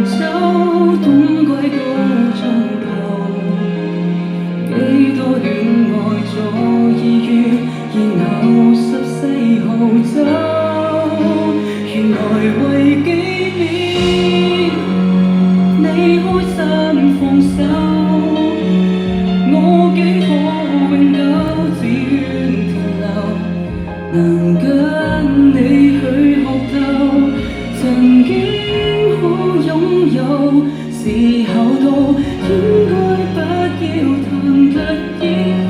走，冬季到盡頭，幾多戀愛早已於熱鬧14號走，原來為紀念你開心放手。我竟可永久只願停留，能跟你去學透曾經可擁有，時候到應該不要談得以後。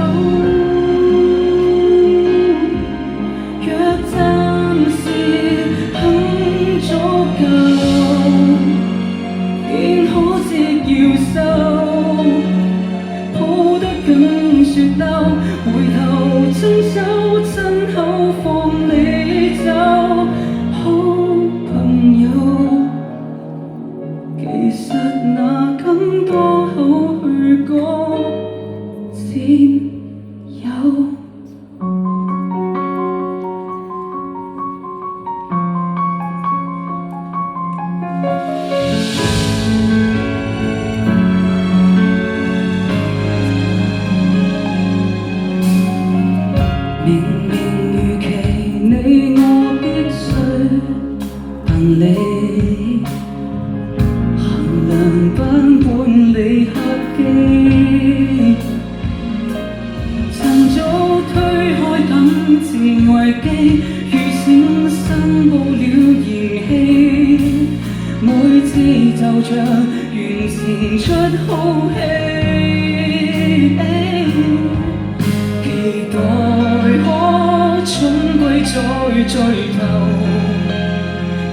若暫時很足夠，便可惜要收。更說嬲，回頭親手親口放你走，好朋友。其實那更多口去講佔有。明明預期你我必須憑你衡量版本理克機，趁早推開等自危機，預先申報了延期，每次就像完成出好戲。再追頭，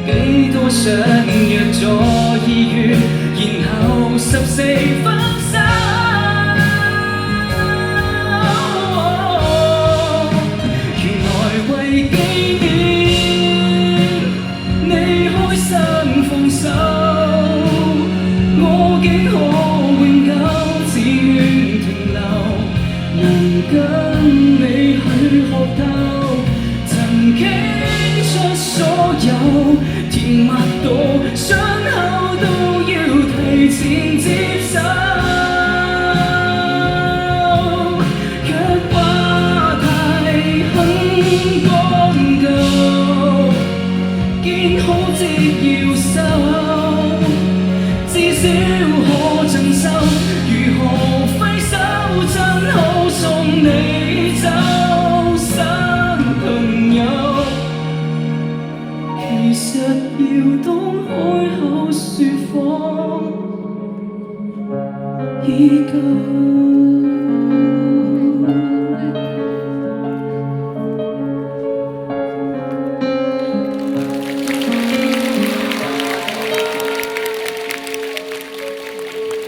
幾多相約咗2月，然後14分手。原來為紀念你開心放手，我竟可永久只願停留，能跟你去學透。傾出所有甜蜜到傷口都要提前接受。若話題很講究，見好即要收，至少可盡收。如何揮手真好送你走。其實要當開口説謊已夠。